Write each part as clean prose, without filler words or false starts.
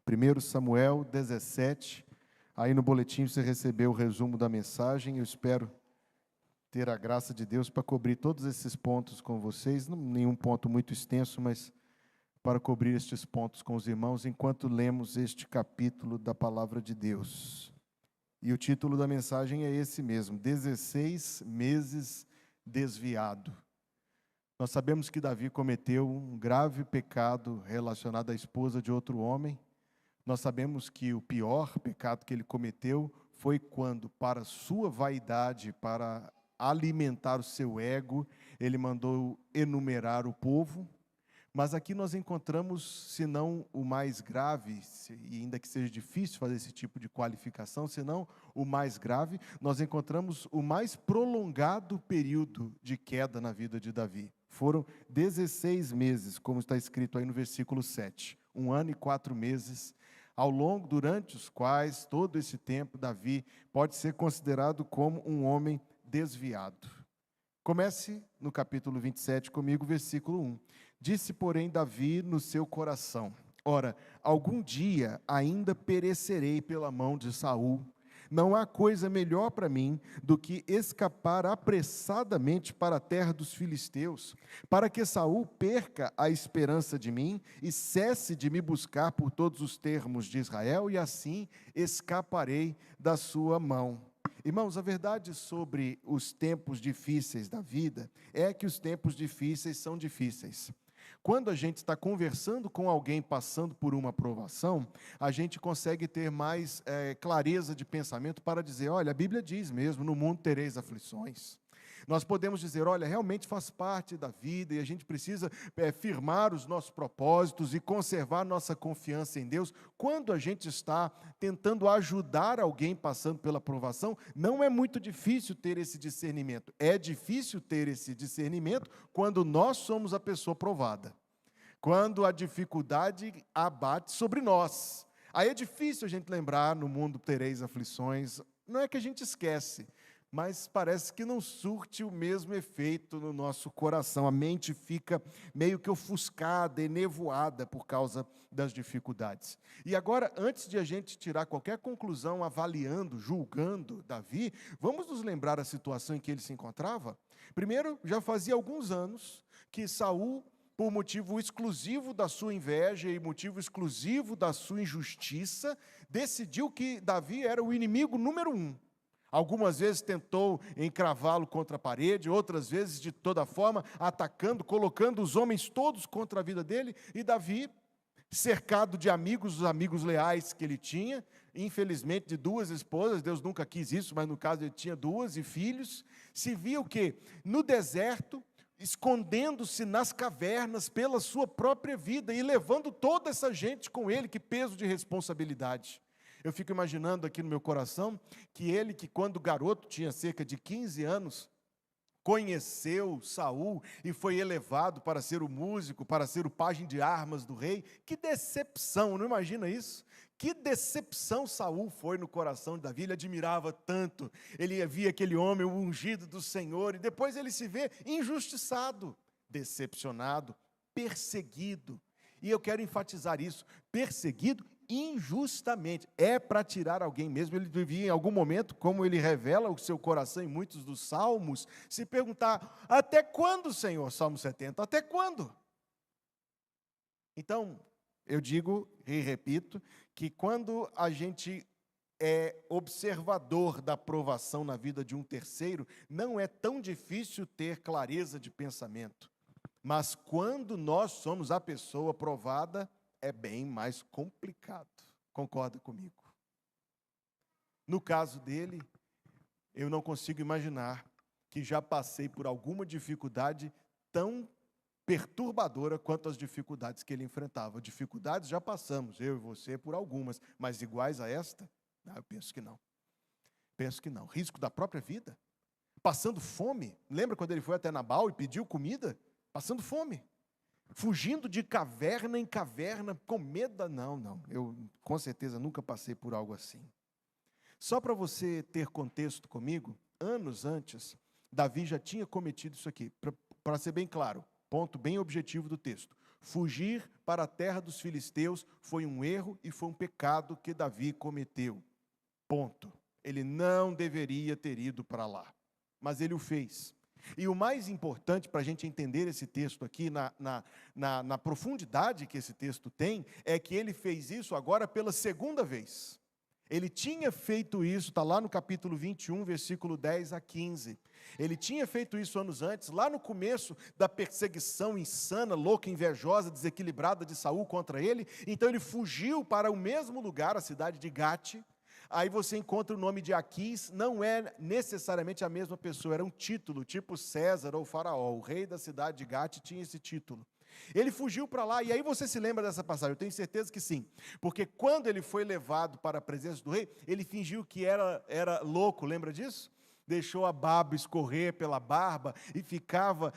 1 Samuel 17, aí no boletim você recebeu o resumo da mensagem. Eu espero ter a graça de Deus para cobrir todos esses pontos com vocês, não nenhum ponto muito extenso, mas para cobrir estes pontos com os irmãos, enquanto lemos este capítulo da Palavra de Deus. E o título da mensagem é esse mesmo, 16 meses desviado. Nós sabemos que Davi cometeu um grave pecado relacionado à esposa de outro homem. Nós sabemos que o pior pecado que ele cometeu foi quando, para sua vaidade, para alimentar o seu ego, ele mandou enumerar o povo. Mas aqui nós encontramos, se não o mais grave, e ainda que seja difícil fazer esse tipo de qualificação, se não o mais grave, nós encontramos o mais prolongado período de queda na vida de Davi. Foram 16 meses, como está escrito aí no versículo 7. 1 ano e 4 meses, durante os quais, todo esse tempo, Davi pode ser considerado como um homem desviado. Comece no capítulo 27 comigo, versículo 1. Disse, porém, Davi no seu coração: ora, algum dia ainda perecerei pela mão de Saul. Não há coisa melhor para mim do que escapar apressadamente para a terra dos filisteus, para que Saul perca a esperança de mim e cesse de me buscar por todos os termos de Israel, e assim escaparei da sua mão. Irmãos, a verdade sobre os tempos difíceis da vida é que os tempos difíceis são difíceis. Quando a gente está conversando com alguém passando por uma provação, a gente consegue ter mais clareza de pensamento para dizer, olha, a Bíblia diz mesmo, no mundo tereis aflições. Nós podemos dizer, olha, realmente faz parte da vida e a gente precisa firmar os nossos propósitos e conservar nossa confiança em Deus. Quando a gente está tentando ajudar alguém passando pela provação, não é muito difícil ter esse discernimento. É difícil ter esse discernimento quando nós somos a pessoa provada. Quando a dificuldade abate sobre nós. Aí é difícil a gente lembrar, no mundo tereis aflições. Não é que a gente esquece, mas parece que não surte o mesmo efeito no nosso coração. A mente fica meio que ofuscada, enevoada por causa das dificuldades. E agora, antes de a gente tirar qualquer conclusão, avaliando, julgando Davi, vamos nos lembrar a situação em que ele se encontrava? Primeiro, já fazia alguns anos que Saul, por motivo exclusivo da sua inveja e motivo exclusivo da sua injustiça, decidiu que Davi era o inimigo número 1. Algumas vezes tentou encravá-lo contra a parede, outras vezes, de toda forma, atacando, colocando os homens todos contra a vida dele. E Davi, cercado de amigos, os amigos leais que ele tinha, infelizmente de 2 esposas, Deus nunca quis isso, mas no caso ele tinha 2 e filhos, se via o quê? No deserto, escondendo-se nas cavernas pela sua própria vida e levando toda essa gente com ele. Que peso de responsabilidade. Eu fico imaginando aqui no meu coração que ele, que quando garoto tinha cerca de 15 anos, conheceu Saul e foi elevado para ser o músico, para ser o pajem de armas do rei. Que decepção, não imagina isso? Que decepção Saul foi no coração de Davi. Ele admirava tanto, ele via aquele homem, o ungido do Senhor, e depois ele se vê injustiçado, decepcionado, perseguido. E eu quero enfatizar isso, perseguido injustamente. É para tirar alguém mesmo. Ele devia, em algum momento, como ele revela o seu coração em muitos dos salmos, se perguntar, até quando, Senhor? Salmo 70, até quando? Então, eu digo e repito, que quando a gente é observador da provação na vida de um terceiro, não é tão difícil ter clareza de pensamento. Mas quando nós somos a pessoa provada, é bem mais complicado. Concorda comigo? No caso dele, eu não consigo imaginar que já passei por alguma dificuldade tão perturbadora quanto as dificuldades que ele enfrentava. Dificuldades já passamos, eu e você, por algumas, mas iguais a esta? Eu penso que não. Penso que não. Risco da própria vida? Passando fome? Lembra quando ele foi até Nabal e pediu comida? Passando fome. Fugindo de caverna em caverna, com medo. Não. Eu, com certeza, nunca passei por algo assim. Só para você ter contexto comigo, anos antes, Davi já tinha cometido isso aqui. Para ser bem claro, ponto bem objetivo do texto. Fugir para a terra dos filisteus foi um erro e foi um pecado que Davi cometeu. Ponto. Ele não deveria ter ido para lá, mas ele o fez. E o mais importante para a gente entender esse texto aqui, na profundidade que esse texto tem, é que ele fez isso agora pela segunda vez. Ele tinha feito isso, está lá no capítulo 21, versículo 10 a 15. Ele tinha feito isso anos antes, lá no começo da perseguição insana, louca, invejosa, desequilibrada de Saul contra ele. Então ele fugiu para o mesmo lugar, a cidade de Gate. Aí você encontra o nome de Aquis, não é necessariamente a mesma pessoa, era um título, tipo César ou Faraó. O rei da cidade de Gate tinha esse título. Ele fugiu para lá, e aí você se lembra dessa passagem? Eu tenho certeza que sim, porque quando ele foi levado para a presença do rei, ele fingiu que era louco, lembra disso? Deixou a baba escorrer pela barba e ficava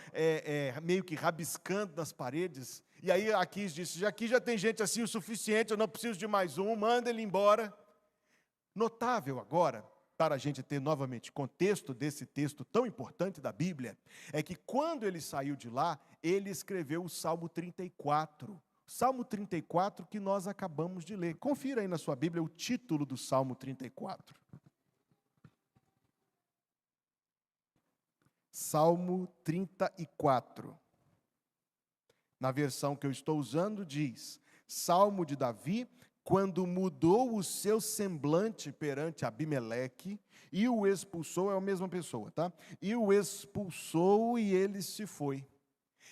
meio que rabiscando nas paredes. E aí Aquis disse, aqui já tem gente assim o suficiente, eu não preciso de mais um, manda ele embora. Notável agora, para a gente ter novamente contexto desse texto tão importante da Bíblia, é que quando ele saiu de lá, ele escreveu o Salmo 34. Salmo 34 que nós acabamos de ler. Confira aí na sua Bíblia o título do Salmo 34. Salmo 34. Na versão que eu estou usando diz, Salmo de Davi, quando mudou o seu semblante perante Abimeleque e o expulsou, é a mesma pessoa, tá? E o expulsou e ele se foi.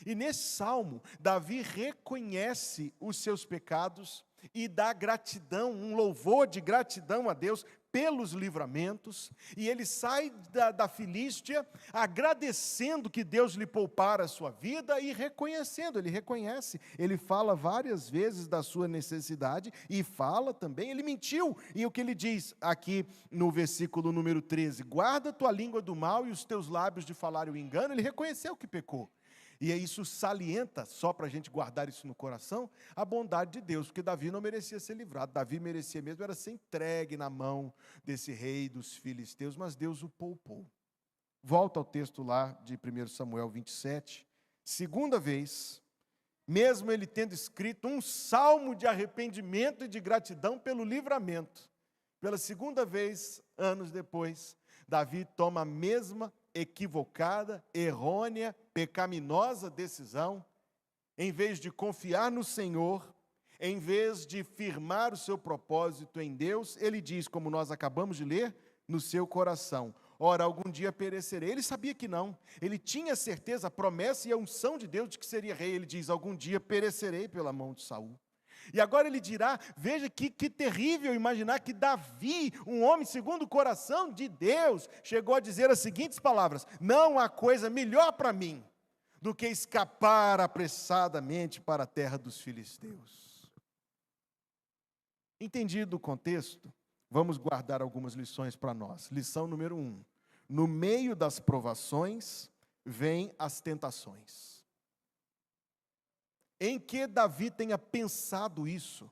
E nesse salmo, Davi reconhece os seus pecados e dá gratidão, um louvor de gratidão a Deus pelos livramentos, e ele sai da Filístia agradecendo que Deus lhe poupara a sua vida e reconhecendo, ele reconhece, ele fala várias vezes da sua necessidade e fala também, ele mentiu, e o que ele diz aqui no versículo número 13, guarda tua língua do mal e os teus lábios de falar o engano, ele reconheceu que pecou. E isso salienta, só para a gente guardar isso no coração, a bondade de Deus, porque Davi não merecia ser livrado, Davi merecia mesmo, era ser entregue na mão desse rei dos filisteus, mas Deus o poupou. Volta ao texto lá de 1 Samuel 27, segunda vez, mesmo ele tendo escrito um salmo de arrependimento e de gratidão pelo livramento, pela segunda vez, anos depois, Davi toma a mesma equivocada, errônea, pecaminosa decisão, em vez de confiar no Senhor, em vez de firmar o seu propósito em Deus, ele diz, como nós acabamos de ler, no seu coração, ora, algum dia perecerei. Ele sabia que não, ele tinha certeza, a promessa e a unção de Deus de que seria rei. Ele diz, algum dia perecerei pela mão de Saul. E agora ele dirá, veja que terrível imaginar que Davi, um homem segundo o coração de Deus, chegou a dizer as seguintes palavras, não há coisa melhor para mim do que escapar apressadamente para a terra dos filisteus. Entendido o contexto, vamos guardar algumas lições para nós. Lição número 1, no meio das provações, vêm as tentações. Em que Davi tenha pensado isso,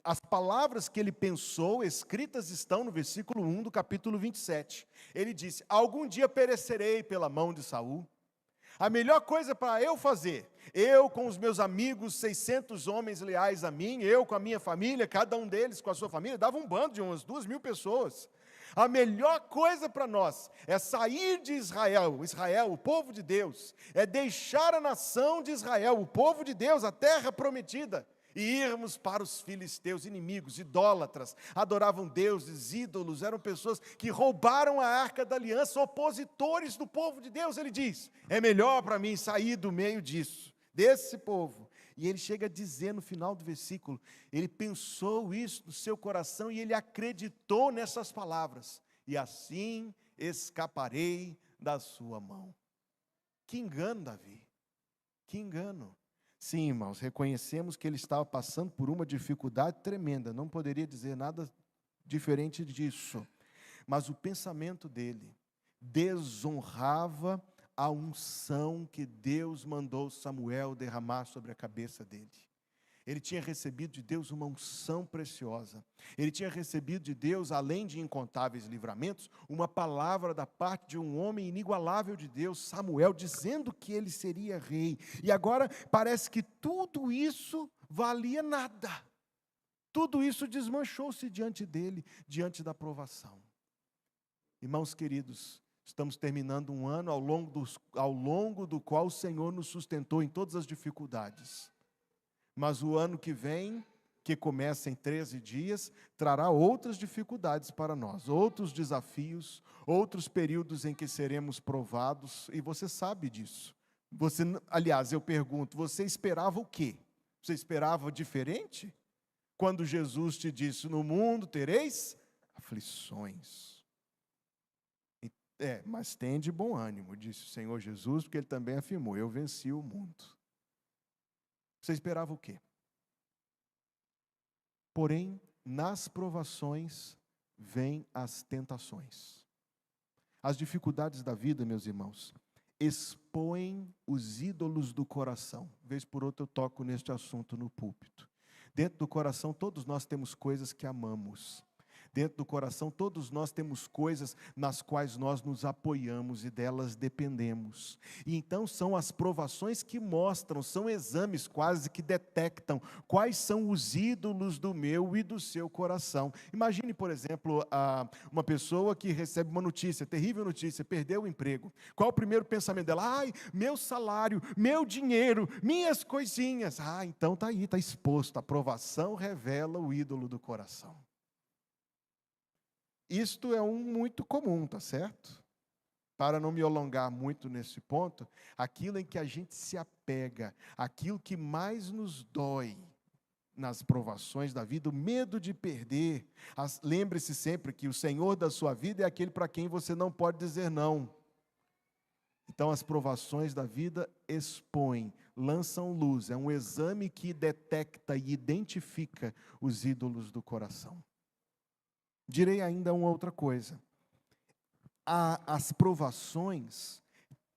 as palavras que ele pensou, escritas estão no versículo 1 do capítulo 27. Ele disse, algum dia perecerei pela mão de Saul. A melhor coisa para eu fazer, eu com os meus amigos, 600 homens leais a mim, eu com a minha família, cada um deles com a sua família, dava um bando de umas 2.000 pessoas. A melhor coisa para nós é sair de Israel, o povo de Deus, é deixar a nação de Israel, o povo de Deus, a terra prometida, e irmos para os filisteus, inimigos, idólatras, adoravam deuses, ídolos, eram pessoas que roubaram a arca da aliança, opositores do povo de Deus. Ele diz, é melhor para mim sair do meio disso, desse povo. E ele chega a dizer no final do versículo, ele pensou isso no seu coração e ele acreditou nessas palavras. E assim escaparei da sua mão. Que engano, Davi, que engano. Sim, irmãos, reconhecemos que ele estava passando por uma dificuldade tremenda, não poderia dizer nada diferente disso. Mas o pensamento dele desonrava a unção que Deus mandou Samuel derramar sobre a cabeça dele. Ele tinha recebido de Deus uma unção preciosa. Ele tinha recebido de Deus, além de incontáveis livramentos, uma palavra da parte de um homem inigualável de Deus, Samuel, dizendo que ele seria rei. E agora parece que tudo isso valia nada. Tudo isso desmanchou-se diante dele, diante da provação. Irmãos queridos, estamos terminando um ano ao longo do qual o Senhor nos sustentou em todas as dificuldades. Mas o ano que vem, que começa em 13 dias, trará outras dificuldades para nós, outros desafios, outros períodos em que seremos provados, e você sabe disso. Aliás, eu pergunto, você esperava o quê? Você esperava diferente? Quando Jesus te disse, no mundo tereis aflições. Mas tem de bom ânimo, disse o Senhor Jesus, porque Ele também afirmou, eu venci o mundo. Você esperava o quê? Porém, nas provações, vêm as tentações. As dificuldades da vida, meus irmãos, expõem os ídolos do coração. Vez por outra eu toco neste assunto no púlpito. Dentro do coração, todos nós temos coisas que amamos. Dentro do coração, todos nós temos coisas nas quais nós nos apoiamos e delas dependemos. E então são as provações que mostram, são exames quase que detectam quais são os ídolos do meu e do seu coração. Imagine, por exemplo, uma pessoa que recebe uma notícia, terrível notícia, perdeu o emprego. Qual o primeiro pensamento dela? Ai, meu salário, meu dinheiro, minhas coisinhas. Então está aí, está exposto. A provação revela o ídolo do coração. Isto é muito comum, tá certo? Para não me alongar muito nesse ponto, aquilo em que a gente se apega, aquilo que mais nos dói nas provações da vida, o medo de perder. Lembre-se sempre que o Senhor da sua vida é aquele para quem você não pode dizer não. Então as provações da vida expõem, lançam luz, é um exame que detecta e identifica os ídolos do coração. Direi ainda uma outra coisa. As provações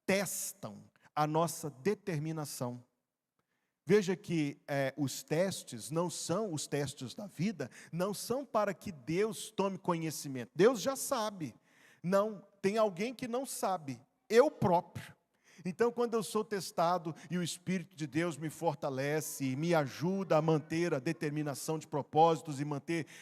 testam a nossa determinação. Veja que os testes não são os testes da vida, não são para que Deus tome conhecimento. Deus já sabe. Não, tem alguém que não sabe, eu próprio. Então, quando eu sou testado e o Espírito de Deus me fortalece e me ajuda a manter a determinação de propósitos e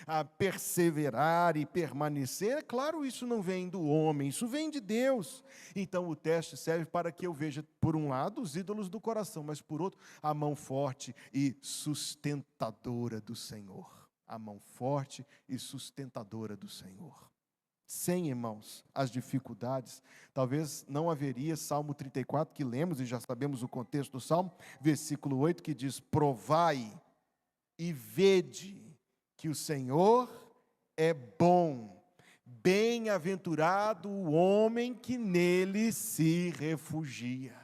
a perseverar e permanecer, é claro, isso não vem do homem, isso vem de Deus. Então, o teste serve para que eu veja, por um lado, os ídolos do coração, mas por outro, a mão forte e sustentadora do Senhor. A mão forte e sustentadora do Senhor. Sem, irmãos, as dificuldades, talvez não haveria Salmo 34, que lemos e já sabemos o contexto do Salmo, versículo 8, que diz, provai e vede que o Senhor é bom, bem-aventurado o homem que nele se refugia.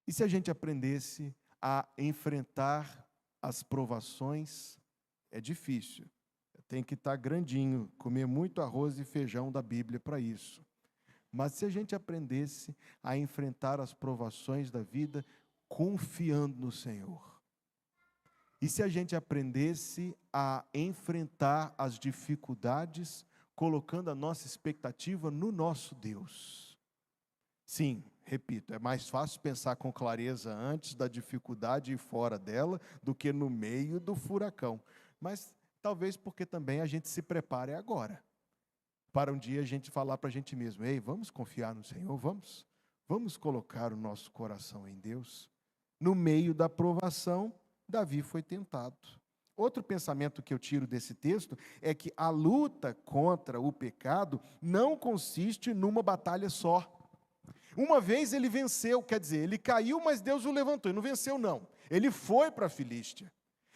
E se a gente aprendesse a enfrentar as provações? É difícil, tem que estar grandinho, comer muito arroz e feijão da Bíblia para isso. Mas se a gente aprendesse a enfrentar as provações da vida confiando no Senhor, e se a gente aprendesse a enfrentar as dificuldades colocando a nossa expectativa no nosso Deus. Sim, repito, é mais fácil pensar com clareza antes da dificuldade e fora dela do que no meio do furacão. Mas talvez porque também a gente se prepare agora, para um dia a gente falar para a gente mesmo, ei, vamos confiar no Senhor, vamos colocar o nosso coração em Deus. No meio da provação, Davi foi tentado. Outro pensamento que eu tiro desse texto é que a luta contra o pecado não consiste numa batalha só. Uma vez ele venceu, quer dizer, ele caiu, mas Deus o levantou, ele não venceu não, ele foi para a Filístia.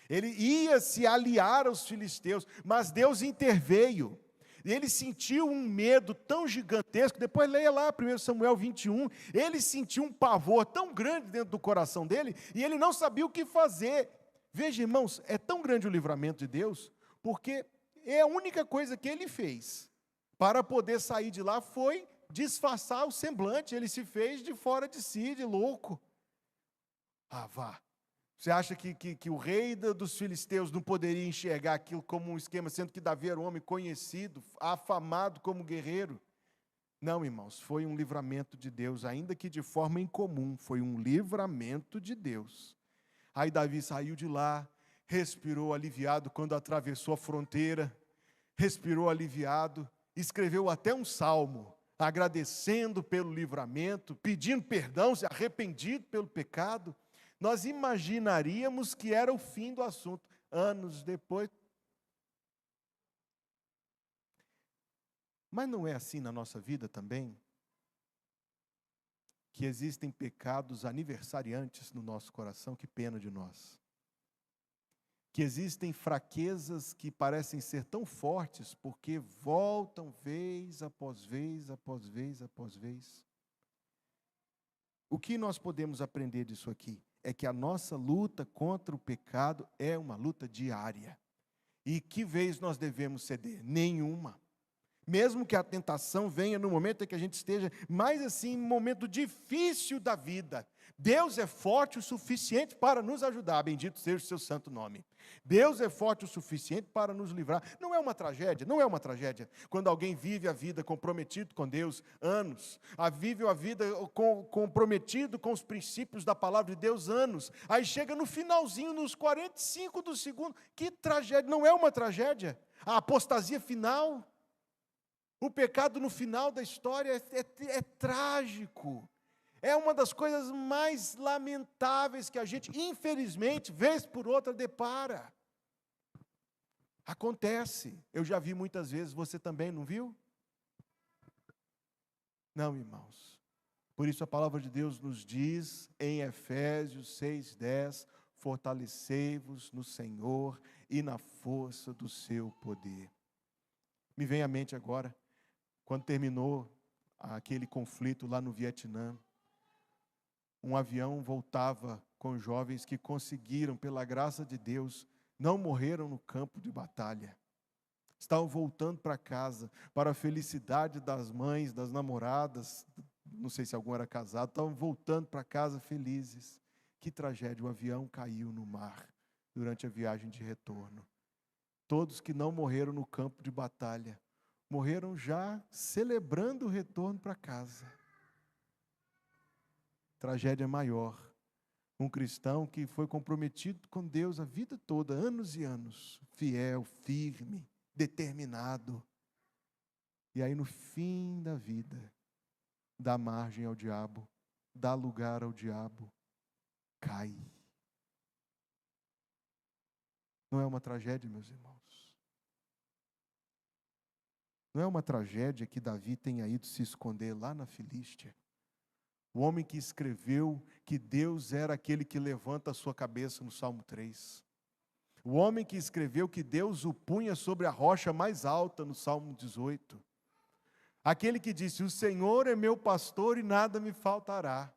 Ele ia se aliar aos filisteus, mas Deus interveio. Ele sentiu um medo tão gigantesco, depois leia lá 1 Samuel 21, ele sentiu um pavor tão grande dentro do coração dele, e ele não sabia o que fazer. Veja, irmãos, é tão grande o livramento de Deus, porque é a única coisa que ele fez para poder sair de lá foi disfarçar o semblante, ele se fez de fora de si, de louco. Ah, vá. Você acha que o rei dos filisteus não poderia enxergar aquilo como um esquema, sendo que Davi era um homem conhecido, afamado como guerreiro? Não, irmãos, foi um livramento de Deus, ainda que de forma incomum, foi um livramento de Deus. Aí Davi saiu de lá, respirou aliviado quando atravessou a fronteira, respirou aliviado, escreveu até um salmo, agradecendo pelo livramento, pedindo perdão, se arrependido pelo pecado. Nós imaginaríamos que era o fim do assunto. Anos depois. Mas não é assim na nossa vida também? Que existem pecados aniversariantes no nosso coração, que pena de nós. Que existem fraquezas que parecem ser tão fortes, porque voltam vez após vez, após vez, após vez. O que nós podemos aprender disso aqui? É que a nossa luta contra o pecado é uma luta diária. E que vez nós devemos ceder? Nenhuma. Mesmo que a tentação venha no momento em que a gente esteja mais assim, um momento difícil da vida, Deus é forte o suficiente para nos ajudar, bendito seja o seu santo nome. Deus é forte o suficiente para nos livrar. Não é uma tragédia, não é uma tragédia. Quando alguém vive a vida comprometido com Deus, anos, vive a vida comprometido com os princípios da palavra de Deus, anos, aí chega no finalzinho, nos 45 do segundo, que tragédia, não é uma tragédia. A apostasia final, o pecado no final da história é trágico. É uma das coisas mais lamentáveis que a gente, infelizmente, vez por outra, depara. Acontece. Eu já vi muitas vezes, você também não viu? Não, irmãos. Por isso a palavra de Deus nos diz em Efésios 6:10, fortalecei-vos no Senhor e na força do seu poder. Me vem à mente agora, quando terminou aquele conflito lá no Vietnã, um avião voltava com jovens que conseguiram, pela graça de Deus, não morreram no campo de batalha. Estavam voltando para casa, para a felicidade das mães, das namoradas, não sei se algum era casado, estavam voltando para casa felizes. Que tragédia, o avião caiu no mar durante a viagem de retorno. Todos que não morreram no campo de batalha, morreram já celebrando o retorno para casa. Tragédia maior. Um cristão que foi comprometido com Deus a vida toda, anos e anos, fiel, firme, determinado. E aí no fim da vida, dá margem ao diabo, dá lugar ao diabo, cai. Não é uma tragédia, meus irmãos? Não é uma tragédia que Davi tenha ido se esconder lá na Filístia? O homem que escreveu que Deus era aquele que levanta a sua cabeça no Salmo 3. O homem que escreveu que Deus o punha sobre a rocha mais alta no Salmo 18. Aquele que disse, o Senhor é meu pastor e nada me faltará.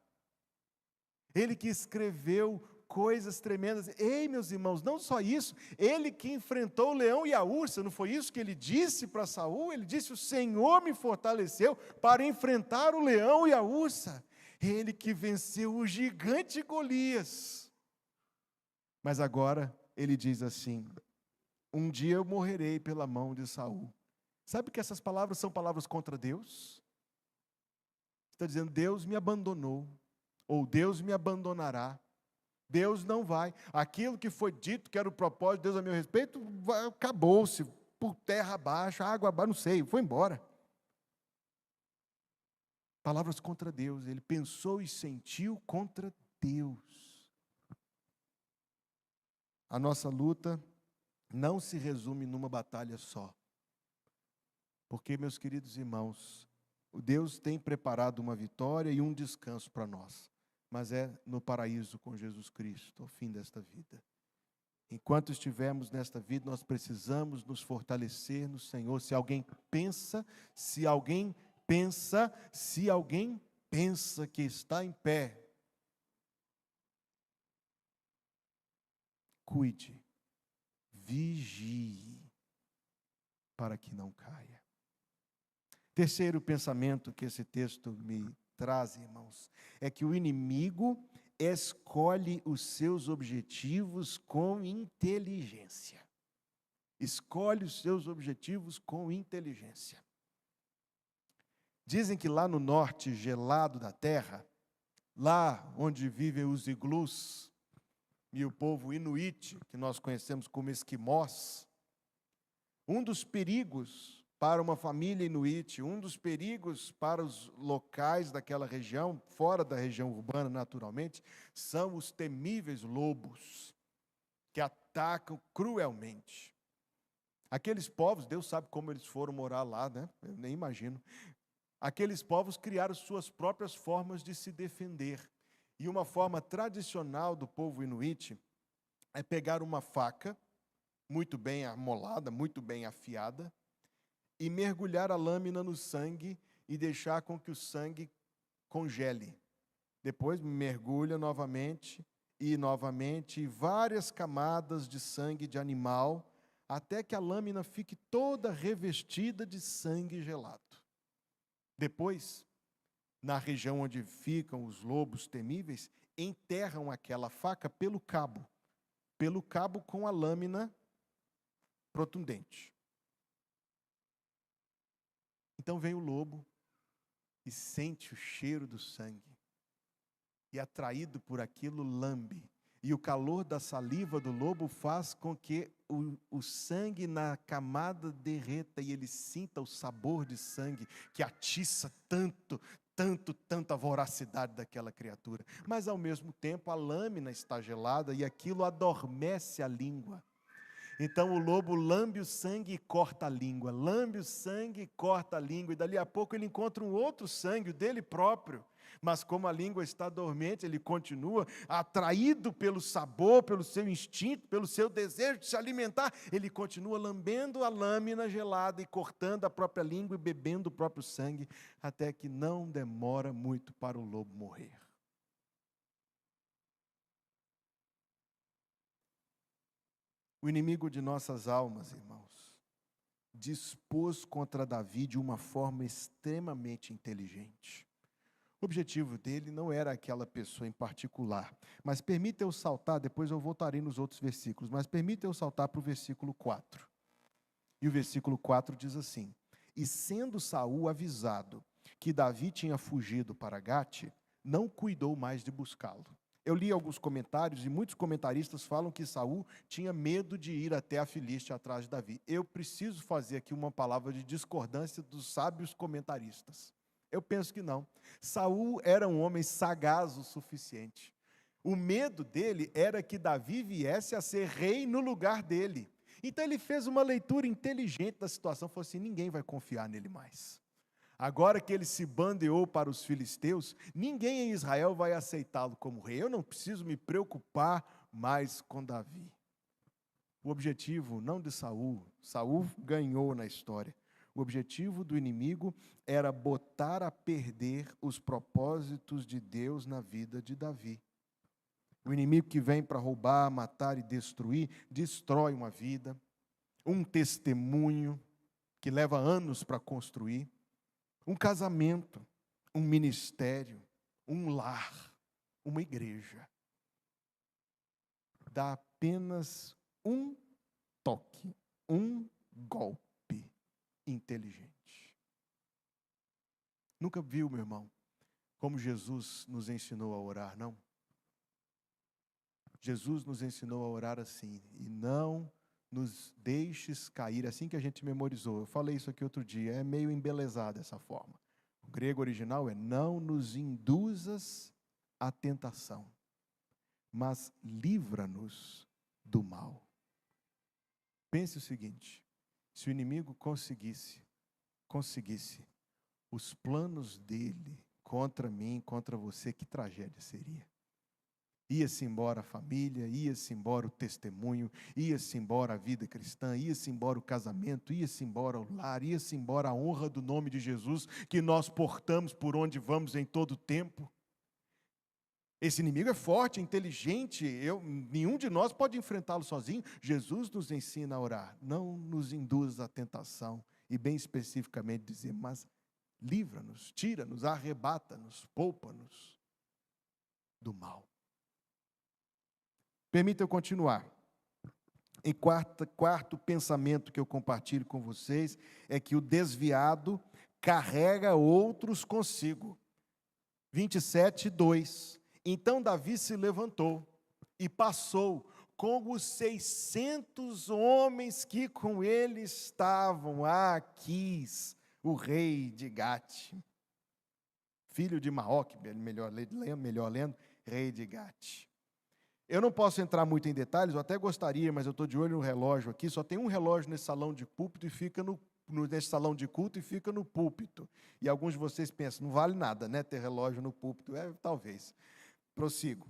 Ele que escreveu coisas tremendas. Ei, meus irmãos, não só isso, ele que enfrentou o leão e a ursa, não foi isso que ele disse para Saul? Ele disse, o Senhor me fortaleceu para enfrentar o leão e a ursa. Ele que venceu o gigante Golias. Mas agora ele diz assim, um dia eu morrerei pela mão de Saul. Sabe que essas palavras são palavras contra Deus? Está dizendo, Deus me abandonou, ou Deus me abandonará. Deus não vai. Aquilo que foi dito, que era o propósito de Deus a meu respeito, acabou-se, por terra abaixo, água abaixo, não sei, foi embora. Palavras contra Deus, ele pensou e sentiu contra Deus. A nossa luta não se resume numa batalha só. Porque, meus queridos irmãos, Deus tem preparado uma vitória e um descanso para nós. Mas é no paraíso com Jesus Cristo, ao fim desta vida. Enquanto estivermos nesta vida, nós precisamos nos fortalecer no Senhor. Se alguém pensa que está em pé, cuide, vigie, para que não caia. Terceiro pensamento que esse texto me traz, irmãos, é que o inimigo escolhe os seus objetivos com inteligência. Escolhe os seus objetivos com inteligência. Dizem que lá no norte gelado da terra, lá onde vivem os iglus e o povo inuit, que nós conhecemos como esquimós, um dos perigos para uma família inuit, um dos perigos para os locais daquela região, fora da região urbana naturalmente, são os temíveis lobos, que atacam cruelmente. Aqueles povos, Deus sabe como eles foram morar lá, né? Eu nem imagino. Aqueles povos criaram suas próprias formas de se defender. E uma forma tradicional do povo inuit é pegar uma faca, muito bem amolada, muito bem afiada, e mergulhar a lâmina no sangue e deixar com que o sangue congele. Depois mergulha novamente, e várias camadas de sangue de animal, até que a lâmina fique toda revestida de sangue gelado. Depois, na região onde ficam os lobos temíveis, enterram aquela faca pelo cabo com a lâmina protundente. Então vem o lobo e sente o cheiro do sangue, e atraído por aquilo, lambe. E o calor da saliva do lobo faz com que o sangue na camada derreta e ele sinta o sabor de sangue que atiça tanta voracidade daquela criatura. Mas ao mesmo tempo a lâmina está gelada e aquilo adormece a língua. Então o lobo lambe o sangue e corta a língua, lambe o sangue e corta a língua, e dali a pouco ele encontra um outro sangue, o dele próprio. Mas como a língua está dormente, ele continua atraído pelo sabor, pelo seu instinto, pelo seu desejo de se alimentar, ele continua lambendo a lâmina gelada e cortando a própria língua e bebendo o próprio sangue, até que não demora muito para o lobo morrer. O inimigo de nossas almas, irmãos, dispôs contra Davi de uma forma extremamente inteligente. O objetivo dele não era aquela pessoa em particular, mas permita eu saltar, depois eu voltarei nos outros versículos, mas permita eu saltar para o versículo 4. E o versículo 4 diz assim: E sendo Saul avisado que Davi tinha fugido para Gate, não cuidou mais de buscá-lo. Eu li alguns comentários e muitos comentaristas falam que Saul tinha medo de ir até a Filístia atrás de Davi. Eu preciso fazer aqui uma palavra de discordância dos sábios comentaristas. Eu penso que não. Saul era um homem sagaz o suficiente. O medo dele era que Davi viesse a ser rei no lugar dele. Então ele fez uma leitura inteligente da situação, falou assim: ninguém vai confiar nele mais. Agora que ele se bandeou para os filisteus, ninguém em Israel vai aceitá-lo como rei. Eu não preciso me preocupar mais com Davi. O objetivo não de Saul ganhou na história. O objetivo do inimigo era botar a perder os propósitos de Deus na vida de Davi. O inimigo que vem para roubar, matar e destruir, destrói uma vida, um testemunho que leva anos para construir, um casamento, um ministério, um lar, uma igreja. Dá apenas um toque, um golpe inteligente. Nunca viu, meu irmão, como Jesus nos ensinou a orar, não? Jesus nos ensinou a orar assim: e não nos deixes cair, assim que a gente memorizou. Eu falei isso aqui outro dia, é meio embelezado essa forma. O grego original é: não nos induzas à tentação, mas livra-nos do mal. Pense o seguinte: se o inimigo conseguisse os planos dele contra mim, contra você, que tragédia seria? Ia-se embora a família, ia-se embora o testemunho, ia-se embora a vida cristã, ia-se embora o casamento, ia-se embora o lar, ia-se embora a honra do nome de Jesus, que nós portamos por onde vamos em todo o tempo. Esse inimigo é forte, é inteligente, nenhum de nós pode enfrentá-lo sozinho. Jesus nos ensina a orar: não nos induza à tentação, e bem especificamente dizer, mas livra-nos, tira-nos, arrebata-nos, poupa-nos do mal. Permita eu continuar. E quarto pensamento que eu compartilho com vocês é que o desviado carrega outros consigo. 27:2. Então Davi se levantou e passou com os 600 homens que com ele estavam a Aquis, o rei de Gate, filho de Maoque, melhor lendo, rei de Gate. Eu não posso entrar muito em detalhes, eu até gostaria, mas eu estou de olho no relógio aqui, só tem um relógio nesse salão de púlpito e fica nesse salão de culto e fica no púlpito. E alguns de vocês pensam, não vale nada, né, ter relógio no púlpito. Talvez. Prossigo.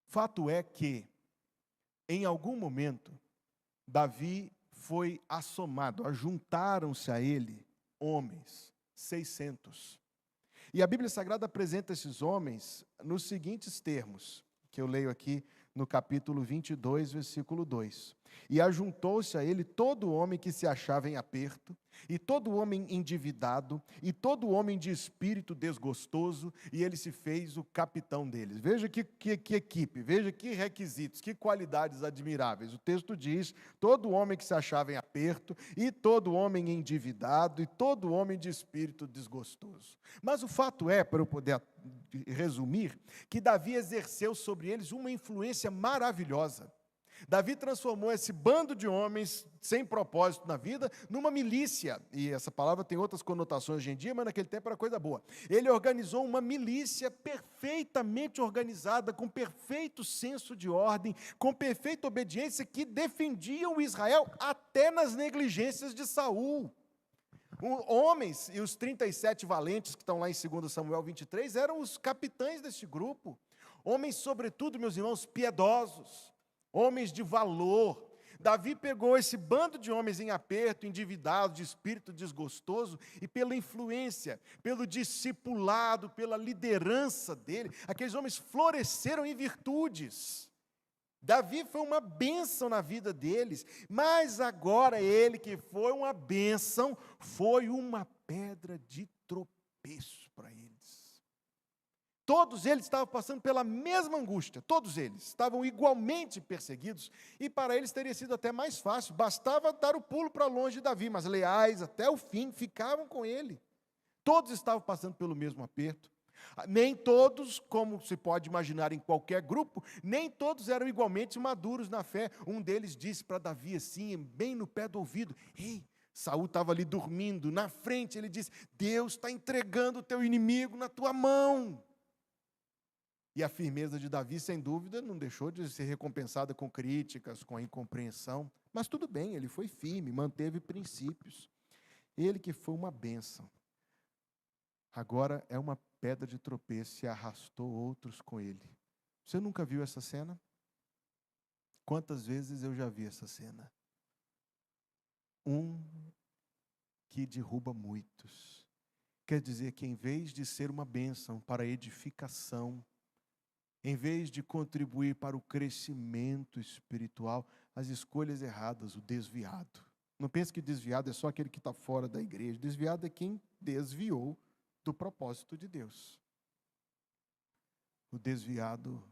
Fato é que, em algum momento, Davi foi assomado, ajuntaram-se a ele homens, 600. E a Bíblia Sagrada apresenta esses homens nos seguintes termos, que eu leio aqui no capítulo 22, versículo 2. E ajuntou-se a ele todo homem que se achava em aperto, e todo homem endividado, e todo homem de espírito desgostoso, e ele se fez o capitão deles. Veja que equipe, veja que requisitos, que qualidades admiráveis. O texto diz, todo homem que se achava em aperto, e todo homem endividado, e todo homem de espírito desgostoso. Mas o fato é, para eu poder resumir, que Davi exerceu sobre eles uma influência maravilhosa. Davi transformou esse bando de homens sem propósito na vida numa milícia, e essa palavra tem outras conotações hoje em dia, mas naquele tempo era coisa boa. Ele organizou uma milícia perfeitamente organizada, com perfeito senso de ordem, com perfeita obediência, que defendiam Israel até nas negligências de Saul. Homens, e os 37 valentes que estão lá em 2 Samuel 23, eram os capitães deste grupo. Homens, sobretudo, meus irmãos, piedosos, homens de valor. Davi pegou esse bando de homens em aperto, endividados, de espírito desgostoso, e pela influência, pelo discipulado, pela liderança dele, aqueles homens floresceram em virtudes. Davi foi uma bênção na vida deles, mas agora ele que foi uma bênção, foi uma pedra de tropeço para eles. Todos eles estavam passando pela mesma angústia, todos eles estavam igualmente perseguidos, e para eles teria sido até mais fácil, bastava dar o pulo para longe de Davi, mas leais até o fim ficavam com ele. Todos estavam passando pelo mesmo aperto. Nem todos, como se pode imaginar em qualquer grupo, nem todos eram igualmente maduros na fé. Um deles disse para Davi assim, bem no pé do ouvido, ei, Saul estava ali dormindo, na frente ele disse, Deus está entregando o teu inimigo na tua mão. E a firmeza de Davi, sem dúvida, não deixou de ser recompensada com críticas, com a incompreensão, mas tudo bem, ele foi firme, manteve princípios. Ele que foi uma bênção, agora é uma pedra de tropeço e arrastou outros com ele. Você nunca viu essa cena? Quantas vezes eu já vi essa cena? Um que derruba muitos. Quer dizer que em vez de ser uma bênção para a edificação, em vez de contribuir para o crescimento espiritual, as escolhas erradas, o desviado. Não pense que desviado é só aquele que está fora da igreja. Desviado é quem desviou do propósito de Deus. O desviado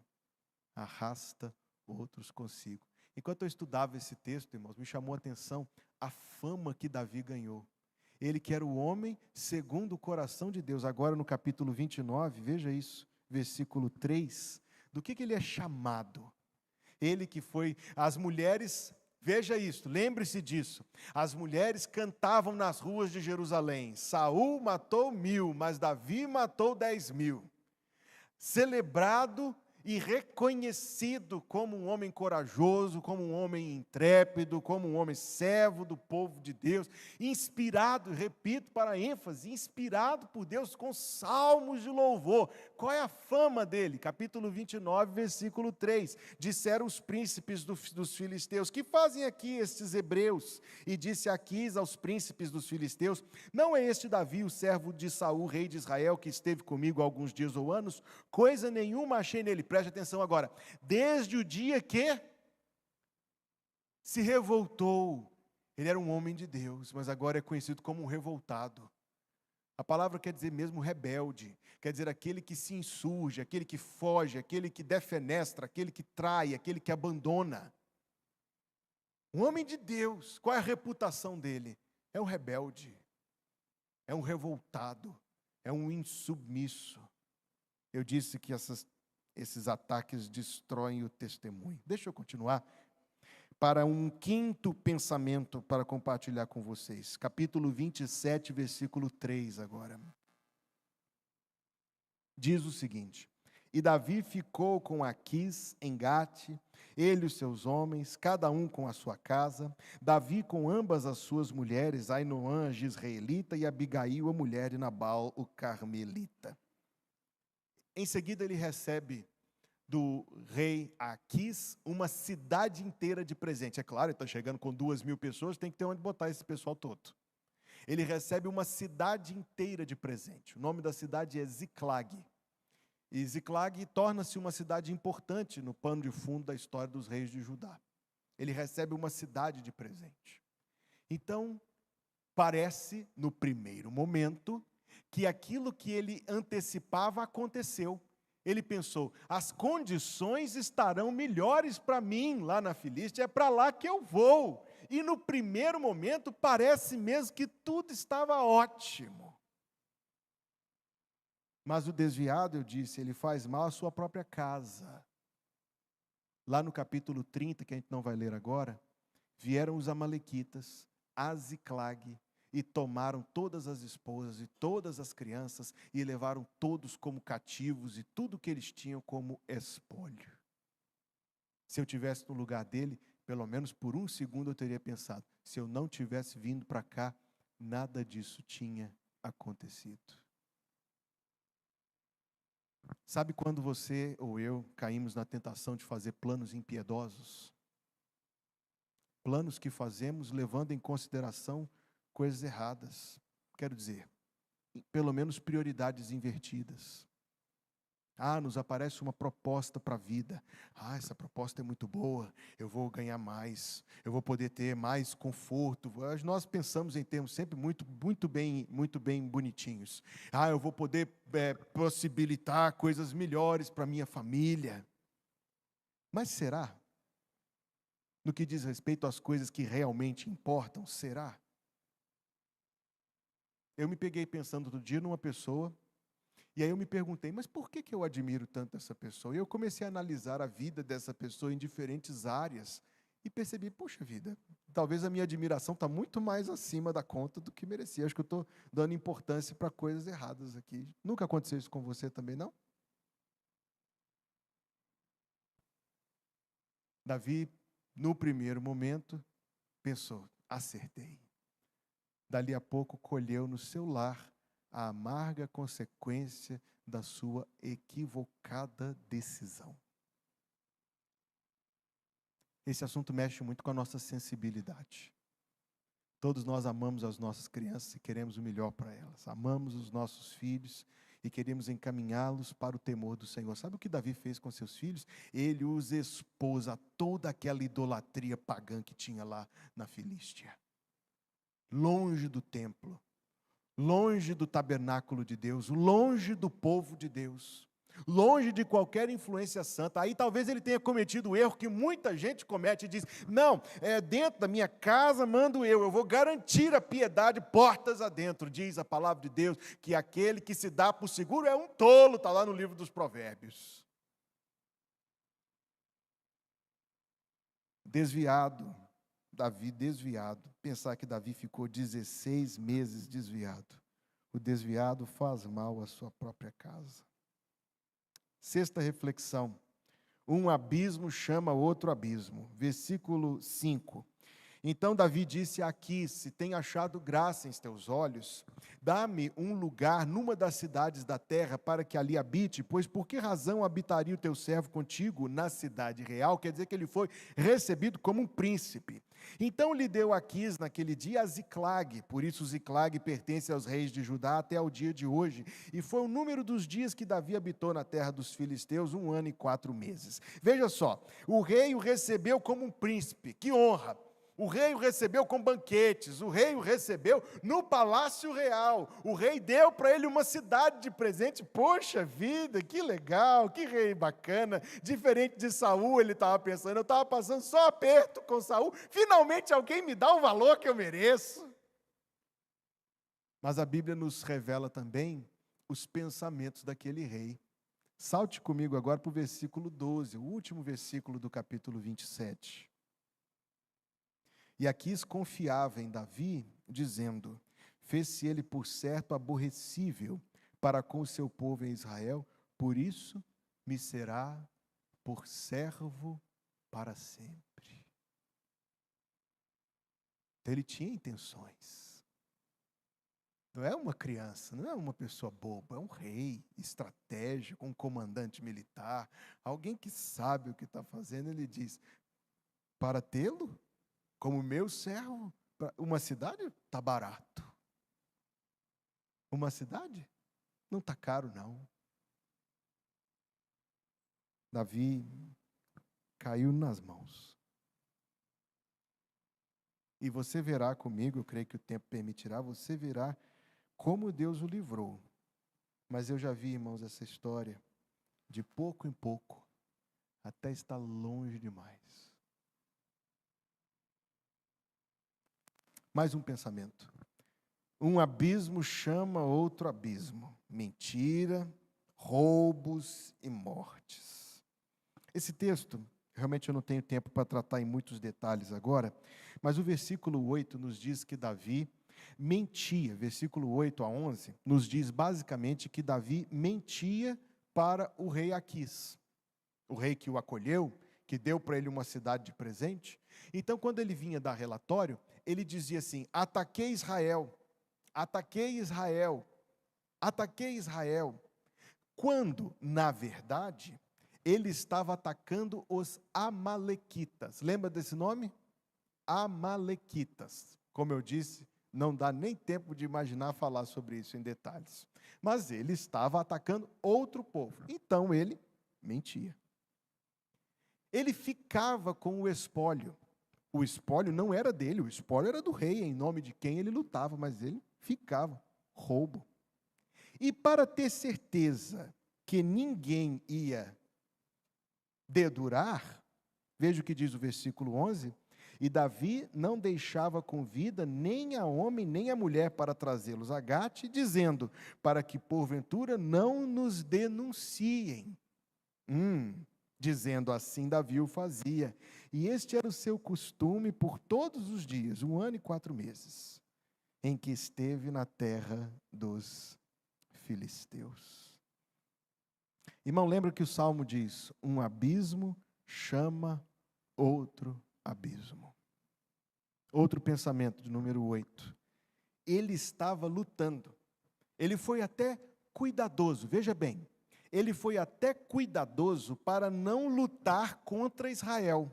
arrasta outros consigo. Enquanto eu estudava esse texto, irmãos, me chamou a atenção a fama que Davi ganhou. Ele que era o homem segundo o coração de Deus. Agora no capítulo 29, veja isso, versículo 3, do que ele é chamado? Ele que foi, as mulheres, veja isso, lembre-se disso, as mulheres cantavam nas ruas de Jerusalém, Saul matou 1000, mas Davi matou 10.000. Celebrado e reconhecido como um homem corajoso, como um homem intrépido, como um homem servo do povo de Deus, inspirado, repito para ênfase, inspirado por Deus com salmos de louvor. Qual é a fama dele? Capítulo 29, versículo 3. Disseram os príncipes dos filisteus, que fazem aqui estes hebreus? E disse Aquis aos príncipes dos filisteus, não é este Davi, o servo de Saul, rei de Israel, que esteve comigo há alguns dias ou anos? Coisa nenhuma achei nele. Preste atenção agora. Desde o dia que se revoltou, ele era um homem de Deus, mas agora é conhecido como um revoltado. A palavra quer dizer mesmo rebelde, quer dizer aquele que se insurge, aquele que foge, aquele que defenestra, aquele que trai, aquele que abandona. Um homem de Deus, qual é a reputação dele? É um rebelde, é um revoltado, é um insubmisso. Eu disse que esses ataques destroem o testemunho. Deixa eu continuar para um quinto pensamento para compartilhar com vocês. Capítulo 27, versículo 3 agora. Diz o seguinte: E Davi ficou com Aquis em Gate, ele e os seus homens, cada um com a sua casa, Davi com ambas as suas mulheres, Ainoã, a Jizreelita, e Abigail, a mulher de Nabal, o Carmelita. Em seguida ele recebe do rei Aquis uma cidade inteira de presente. É claro, ele está chegando com 2.000 pessoas, tem que ter onde botar esse pessoal todo. Ele recebe uma cidade inteira de presente. O nome da cidade é Ziclag. E Ziclag torna-se uma cidade importante no pano de fundo da história dos reis de Judá. Ele recebe uma cidade de presente. Então, parece, no primeiro momento, que aquilo que ele antecipava aconteceu. Ele pensou, as condições estarão melhores para mim lá na Filístia, é para lá que eu vou. E no primeiro momento parece mesmo que tudo estava ótimo. Mas o desviado, eu disse, ele faz mal à sua própria casa. Lá no capítulo 30, que a gente não vai ler agora, vieram os amalequitas a Ziclag e tomaram todas as esposas e todas as crianças e levaram todos como cativos e tudo que eles tinham como espólio. Se eu tivesse no lugar dele, pelo menos por um segundo eu teria pensado, se eu não tivesse vindo para cá, nada disso tinha acontecido. Sabe quando você ou eu caímos na tentação de fazer planos impiedosos? Planos que fazemos levando em consideração coisas erradas. Quero dizer, pelo menos prioridades invertidas. Nos aparece uma proposta para a vida. Essa proposta é muito boa, eu vou ganhar mais, eu vou poder ter mais conforto. Nós pensamos em termos sempre muito bem bonitinhos. Eu vou poder possibilitar coisas melhores para minha família. Mas será? No que diz respeito às coisas que realmente importam, será? Eu me peguei pensando outro dia numa pessoa, e aí eu me perguntei, mas por que eu admiro tanto essa pessoa? E eu comecei a analisar a vida dessa pessoa em diferentes áreas, e percebi, poxa vida, talvez a minha admiração está muito mais acima da conta do que merecia. Acho que eu estou dando importância para coisas erradas aqui. Nunca aconteceu isso com você também, não? Davi, no primeiro momento, pensou, acertei. Dali a pouco colheu no seu lar a amarga consequência da sua equivocada decisão. Esse assunto mexe muito com a nossa sensibilidade. Todos nós amamos as nossas crianças e queremos o melhor para elas. Amamos os nossos filhos e queremos encaminhá-los para o temor do Senhor. Sabe o que Davi fez com seus filhos? Ele os expôs a toda aquela idolatria pagã que tinha lá na Filístia. Longe do templo, longe do tabernáculo de Deus, longe do povo de Deus, longe de qualquer influência santa. Aí talvez ele tenha cometido o erro que muita gente comete e diz, não, dentro da minha casa mando eu vou garantir a piedade portas adentro. Diz a palavra de Deus que aquele que se dá por seguro é um tolo, está lá no livro dos Provérbios. Davi desviado, pensar que Davi ficou 16 meses desviado. O desviado faz mal à sua própria casa. Sexta reflexão, um abismo chama outro abismo. Versículo 5. Então Davi disse a Aquis, se tem achado graça em teus olhos, dá-me um lugar numa das cidades da terra para que ali habite, pois por que razão habitaria o teu servo contigo na cidade real? Quer dizer que ele foi recebido como um príncipe. Então lhe deu Aquis naquele dia a Ziclag, por isso Ziclag pertence aos reis de Judá até ao dia de hoje, e foi o número dos dias que Davi habitou na terra dos filisteus, 1 ano e 4 meses. Veja só, o rei o recebeu como um príncipe, que honra! O rei o recebeu com banquetes, o rei o recebeu no palácio real. O rei deu para ele uma cidade de presente. Poxa vida, que legal, que rei bacana. Diferente de Saul, ele estava pensando, eu estava passando só aperto com Saul. Finalmente alguém me dá o valor que eu mereço. Mas a Bíblia nos revela também os pensamentos daquele rei. Salte comigo agora para o versículo 12, o último versículo do capítulo 27. E Aquis confiava em Davi, dizendo: fez-se ele por certo aborrecível para com o seu povo em Israel, por isso me será por servo para sempre. Então, ele tinha intenções. Não é uma criança, não é uma pessoa boba, é um rei estratégico, um comandante militar, alguém que sabe o que está fazendo. Ele diz: para tê-lo como meu servo, uma cidade está barato. Uma cidade não está caro, não. Davi caiu nas mãos. E você verá comigo, eu creio que o tempo permitirá, você verá como Deus o livrou. Mas eu já vi, irmãos, essa história de pouco em pouco, até estar longe demais. Mais um pensamento. Um abismo chama outro abismo. Mentira, roubos e mortes. Esse texto, realmente eu não tenho tempo para tratar em muitos detalhes agora, mas o versículo 8 nos diz que Davi mentia. Versículo 8 a 11 nos diz basicamente que Davi mentia para o rei Aquis. O rei que o acolheu, que deu para ele uma cidade de presente. Então, quando ele vinha dar relatório, ele dizia assim: ataquei Israel, ataquei Israel, ataquei Israel. Quando, na verdade, ele estava atacando os amalequitas. Lembra desse nome? Amalequitas. Como eu disse, não dá nem tempo de imaginar falar sobre isso em detalhes. Mas ele estava atacando outro povo. Então ele mentia. Ele ficava com o espólio. O espólio não era dele, o espólio era do rei, em nome de quem ele lutava, mas ele ficava. Roubo. E para ter certeza que ninguém ia dedurar, veja o que diz o versículo 11, e Davi não deixava com vida nem a homem nem a mulher para trazê-los a Gate, dizendo, para que porventura não nos denunciem. Dizendo assim, Davi o fazia. E este era o seu costume por todos os dias, 1 ano e 4 meses, em que esteve na terra dos filisteus. Irmão, lembra que o Salmo diz, um abismo chama outro abismo. Outro pensamento, de número 8. Ele estava lutando. Ele foi até cuidadoso, veja bem. Ele foi até cuidadoso para não lutar contra Israel.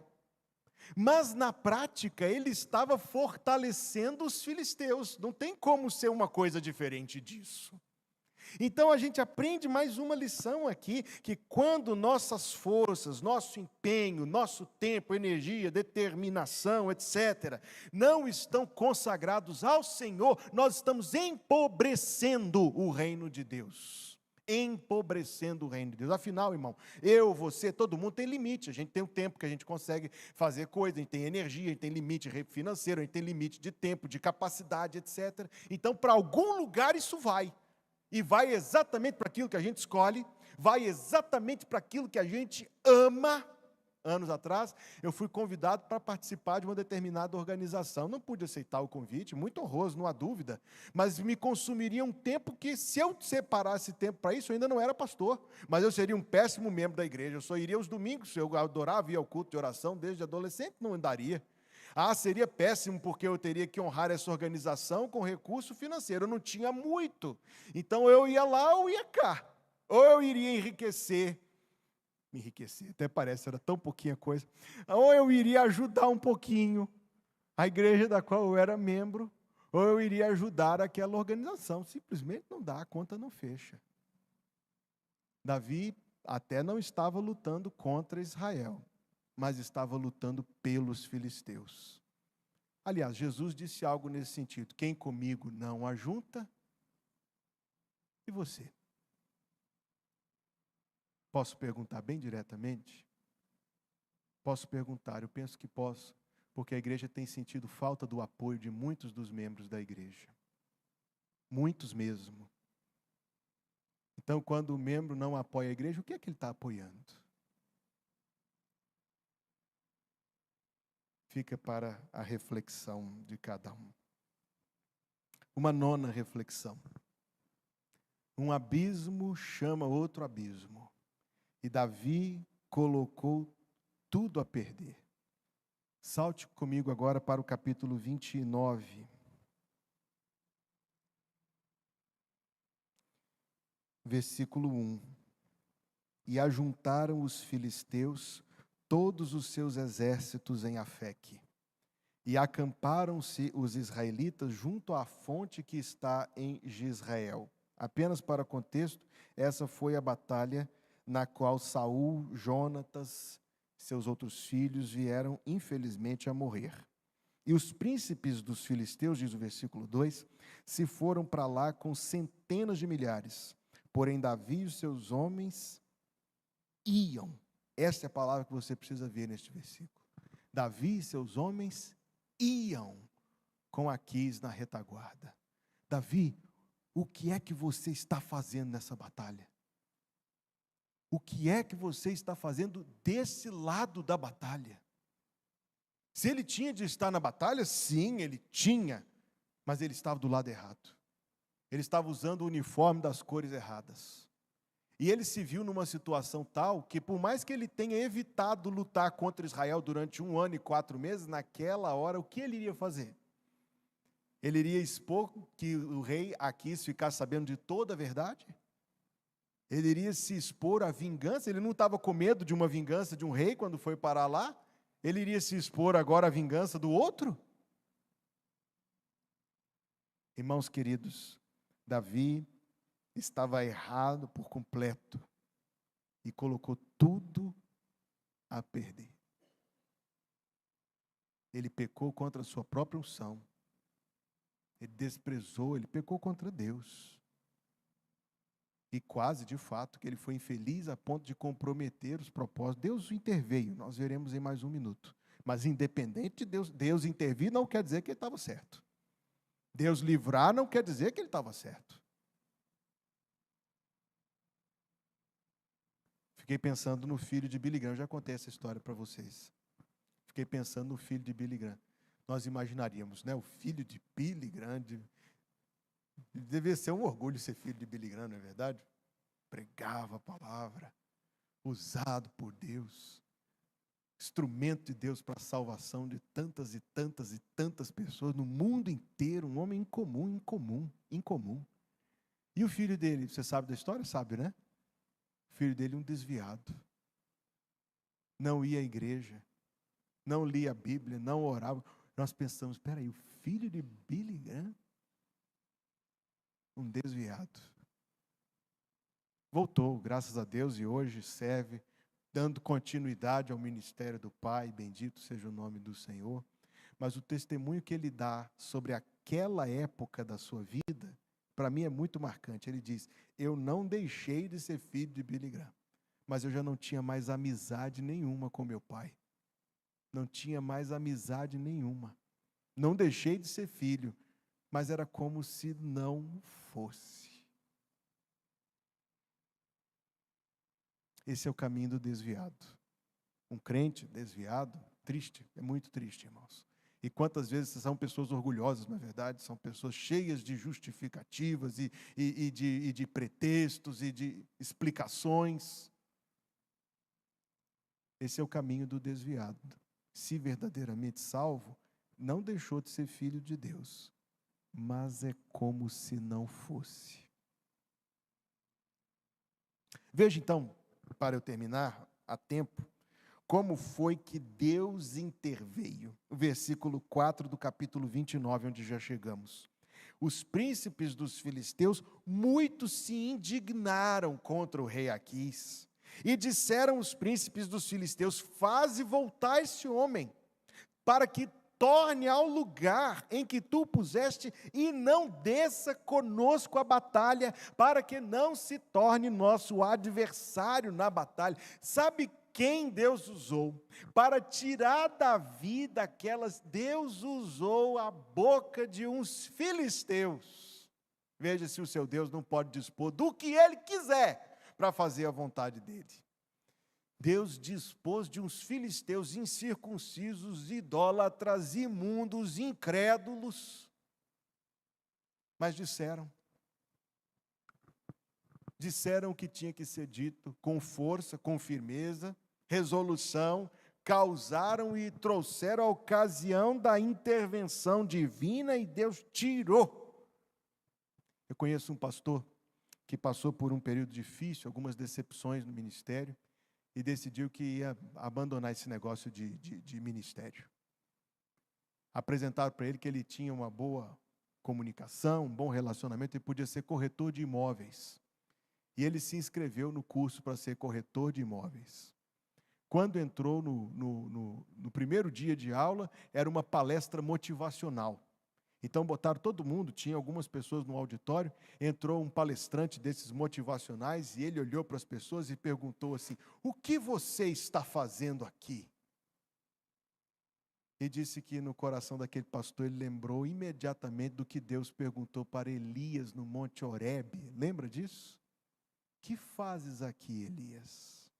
Mas, na prática, ele estava fortalecendo os filisteus. Não tem como ser uma coisa diferente disso. Então, a gente aprende mais uma lição aqui, que quando nossas forças, nosso empenho, nosso tempo, energia, determinação, etc., não estão consagrados ao Senhor, nós estamos empobrecendo o reino de Deus. Empobrecendo o reino de Deus. Afinal, irmão, eu, você, todo mundo tem limite. A gente tem um tempo que a gente consegue fazer coisa, a gente tem energia, a gente tem limite financeiro, a gente tem limite de tempo, de capacidade, etc. Então, para algum lugar isso vai. E vai exatamente para aquilo que a gente escolhe, vai exatamente para aquilo que a gente ama. Anos atrás, eu fui convidado para participar de uma determinada organização. Não pude aceitar o convite, muito honroso, não há dúvida, mas me consumiria um tempo que, se eu separasse tempo para isso, eu ainda não era pastor, mas eu seria um péssimo membro da igreja. Eu só iria aos domingos, eu adorava ir ao culto de oração desde adolescente, não andaria. Seria péssimo porque eu teria que honrar essa organização com recurso financeiro. Eu não tinha muito. Então eu ia lá ou ia cá. Ou eu iria me enriquecer, até parece, era tão pouquinha coisa. Ou eu iria ajudar um pouquinho a igreja da qual eu era membro, ou eu iria ajudar aquela organização. Simplesmente não dá, a conta não fecha. Davi até não estava lutando contra Israel, mas estava lutando pelos filisteus. Aliás, Jesus disse algo nesse sentido: quem comigo não ajunta, e você? Posso perguntar bem diretamente? Posso perguntar, eu penso que posso, porque a igreja tem sentido falta do apoio de muitos dos membros da igreja. Muitos mesmo. Então, quando o membro não apoia a igreja, o que é que ele está apoiando? Fica para a reflexão de cada um. Uma nona reflexão. Um abismo chama outro abismo. E Davi colocou tudo a perder. Salte comigo agora para o capítulo 29. Versículo 1. E ajuntaram os filisteus todos os seus exércitos em Afeque. E acamparam-se os israelitas junto à fonte que está em Jezreel. Apenas para contexto, essa foi a batalha na qual Saul, Jonatas, seus outros filhos vieram infelizmente a morrer. E os príncipes dos filisteus, diz o versículo 2, se foram para lá com centenas de milhares. Porém, Davi e os seus homens iam. Essa é a palavra que você precisa ver neste versículo. Davi e seus homens iam com Aquis na retaguarda. Davi, o que é que você está fazendo nessa batalha? O que é que você está fazendo desse lado da batalha? Se ele tinha de estar na batalha, sim, ele tinha, mas ele estava do lado errado. Ele estava usando o uniforme das cores erradas. E ele se viu numa situação tal que, por mais que ele tenha evitado lutar contra Israel durante 1 ano e 4 meses, naquela hora, o que ele iria fazer? Ele iria expor que o rei Aquis ficasse sabendo de toda a verdade? Ele iria se expor à vingança? Ele não estava com medo de uma vingança de um rei quando foi parar lá? Ele iria se expor agora à vingança do outro? Irmãos queridos, Davi estava errado por completo e colocou tudo a perder. Ele pecou contra a sua própria unção. Ele desprezou, ele pecou contra Deus. E quase, de fato, que ele foi infeliz a ponto de comprometer os propósitos. Deus interveio, nós veremos em mais um minuto. Mas independente de Deus intervir, não quer dizer que ele estava certo. Deus livrar não quer dizer que ele estava certo. Fiquei pensando no filho de Billy Graham, já contei essa história para vocês. Fiquei pensando no filho de Billy Graham. Nós imaginaríamos, né, o filho de Billy Graham, devia ser um orgulho ser filho de Billy Graham, não é verdade? Pregava a palavra, usado por Deus, instrumento de Deus para a salvação de tantas e tantas e tantas pessoas no mundo inteiro, um homem incomum. E o filho dele, você sabe da história? Sabe, né? O filho dele um desviado. Não ia à igreja, não lia a Bíblia, não orava. Nós pensamos, espera aí, o filho de Billy Graham? Um desviado. Voltou, graças a Deus, e hoje serve, dando continuidade ao ministério do Pai, bendito seja o nome do Senhor. Mas o testemunho que ele dá sobre aquela época da sua vida, para mim é muito marcante. Ele diz, eu não deixei de ser filho de Billy Graham, mas eu já não tinha mais amizade nenhuma com meu pai. Não tinha mais amizade nenhuma. Não deixei de ser filho, mas era como se não fosse. Esse é o caminho do desviado. Um crente desviado, triste, é muito triste, irmãos. E quantas vezes são pessoas orgulhosas, na verdade, são pessoas cheias de justificativas e de pretextos e de explicações. Esse é o caminho do desviado. Se verdadeiramente salvo, não deixou de ser filho de Deus, mas é como se não fosse. Veja então, para eu terminar, a tempo, como foi que Deus interveio. O versículo 4 do capítulo 29, onde já chegamos. Os príncipes dos filisteus, muitos se indignaram contra o rei Aquis, e disseram os príncipes dos filisteus, faze voltar esse homem, para que torne ao lugar em que tu puseste e não desça conosco a batalha, para que não se torne nosso adversário na batalha. Sabe quem Deus usou para tirar Davi daquelas? Deus usou a boca de uns filisteus. Veja se o seu Deus não pode dispor do que ele quiser para fazer a vontade dele. Deus dispôs de uns filisteus incircuncisos, idólatras, imundos, incrédulos, mas disseram o que tinha que ser dito, com força, com firmeza, resolução, causaram e trouxeram a ocasião da intervenção divina e Deus tirou. Eu conheço um pastor que passou por um período difícil, algumas decepções no ministério, e decidiu que ia abandonar esse negócio de ministério. Apresentaram para ele que ele tinha uma boa comunicação, um bom relacionamento, e podia ser corretor de imóveis. E ele se inscreveu no curso para ser corretor de imóveis. Quando entrou no primeiro dia de aula, era uma palestra motivacional. Então botaram todo mundo, tinha algumas pessoas no auditório, entrou um palestrante desses motivacionais e ele olhou para as pessoas e perguntou assim: o que você está fazendo aqui? E disse que no coração daquele pastor ele lembrou imediatamente do que Deus perguntou para Elias no Monte Horebe. Lembra disso? Que fazes aqui, Elias?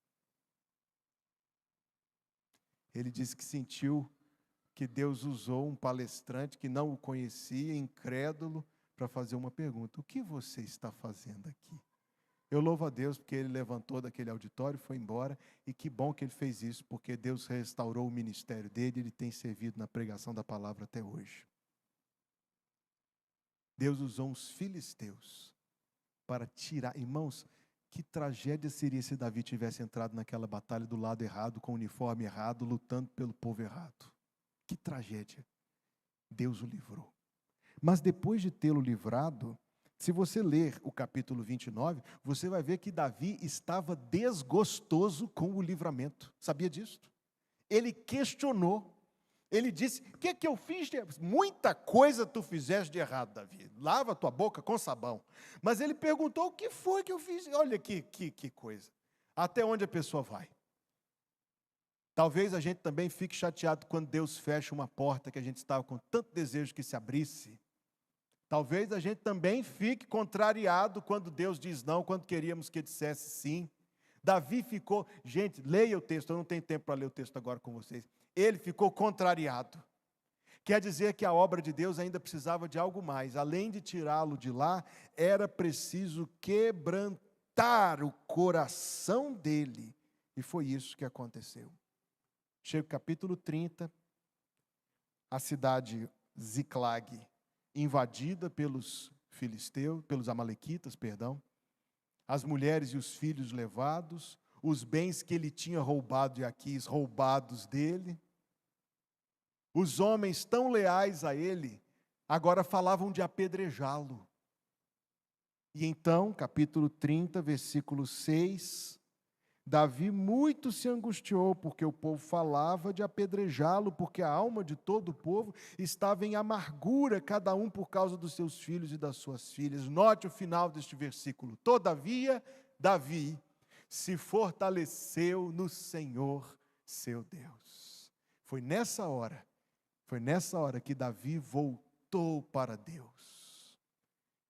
Ele disse que sentiu que Deus usou um palestrante que não o conhecia, incrédulo, para fazer uma pergunta: o que você está fazendo aqui? Eu louvo a Deus porque ele levantou daquele auditório, foi embora, e que bom que ele fez isso, porque Deus restaurou o ministério dele, ele tem servido na pregação da palavra até hoje. Deus usou uns filisteus para tirar, irmãos, que tragédia seria se Davi tivesse entrado naquela batalha do lado errado, com o uniforme errado, lutando pelo povo errado. Que tragédia. Deus o livrou. Mas depois de tê-lo livrado, se você ler o capítulo 29, você vai ver que Davi estava desgostoso com o livramento. Sabia disso? Ele questionou. Ele disse: o que é que eu fiz? Muita coisa tu fizeste de errado, Davi. Lava a tua boca com sabão. Mas ele perguntou: o que foi que eu fiz? Olha que coisa. Até onde a pessoa vai? Talvez a gente também fique chateado quando Deus fecha uma porta que a gente estava com tanto desejo que se abrisse. Talvez a gente também fique contrariado quando Deus diz não, quando queríamos que dissesse sim. Davi ficou, gente, leia o texto, eu não tenho tempo para ler o texto agora com vocês. Ele ficou contrariado. Quer dizer que a obra de Deus ainda precisava de algo mais. Além de tirá-lo de lá, era preciso quebrantar o coração dele. E foi isso que aconteceu. Chega o capítulo 30, a cidade Ziclag, invadida pelos filisteus, pelos amalequitas, perdão, as mulheres e os filhos levados, os bens que ele tinha roubado de Aquis, roubados dele. Os homens tão leais a ele, agora falavam de apedrejá-lo. E então, capítulo 30, versículo 6... Davi muito se angustiou, porque o povo falava de apedrejá-lo, porque a alma de todo o povo estava em amargura, cada um por causa dos seus filhos e das suas filhas. Note o final deste versículo. Todavia, Davi se fortaleceu no Senhor, seu Deus. Foi nessa hora que Davi voltou para Deus.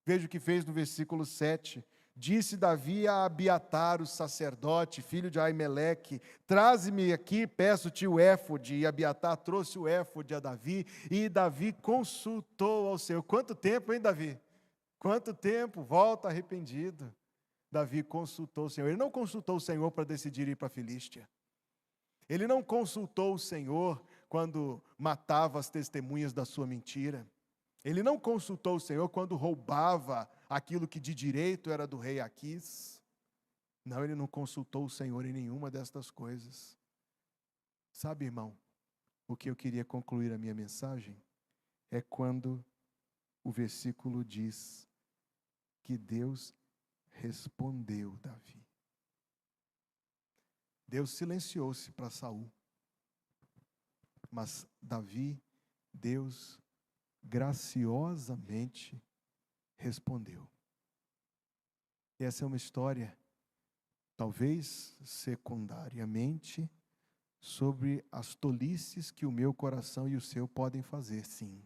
Veja o que fez no versículo 7. Disse Davi a Abiatar, o sacerdote, filho de Aimeleque: traze-me aqui, peço-te o éfode. E Abiatar trouxe o éfode a Davi, e Davi consultou ao Senhor. Quanto tempo, hein, Davi? Quanto tempo? Volta arrependido. Davi consultou o Senhor. Ele não consultou o Senhor para decidir ir para a Filístia. Ele não consultou o Senhor quando matava as testemunhas da sua mentira. Ele não consultou o Senhor quando roubava aquilo que de direito era do rei Aquis. Não, ele não consultou o Senhor em nenhuma destas coisas. Sabe, irmão, o que eu queria concluir a minha mensagem é quando o versículo diz que Deus respondeu Davi. Deus silenciou-se para Saul, mas Davi Deus graciosamente respondeu. Essa é uma história, talvez secundariamente, sobre as tolices que o meu coração e o seu podem fazer, sim.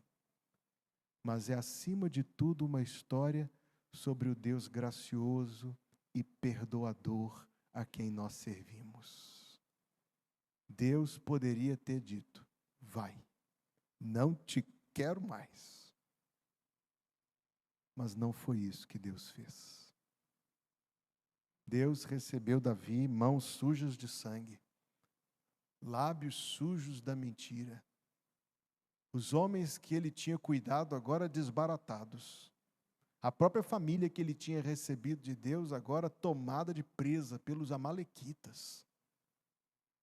Mas é, acima de tudo, uma história sobre o Deus gracioso e perdoador a quem nós servimos. Deus poderia ter dito: vai, não te quero mais. Mas não foi isso que Deus fez. Deus recebeu Davi, mãos sujas de sangue, lábios sujos da mentira. Os homens que ele tinha cuidado agora desbaratados. A própria família que ele tinha recebido de Deus agora tomada de presa pelos amalequitas.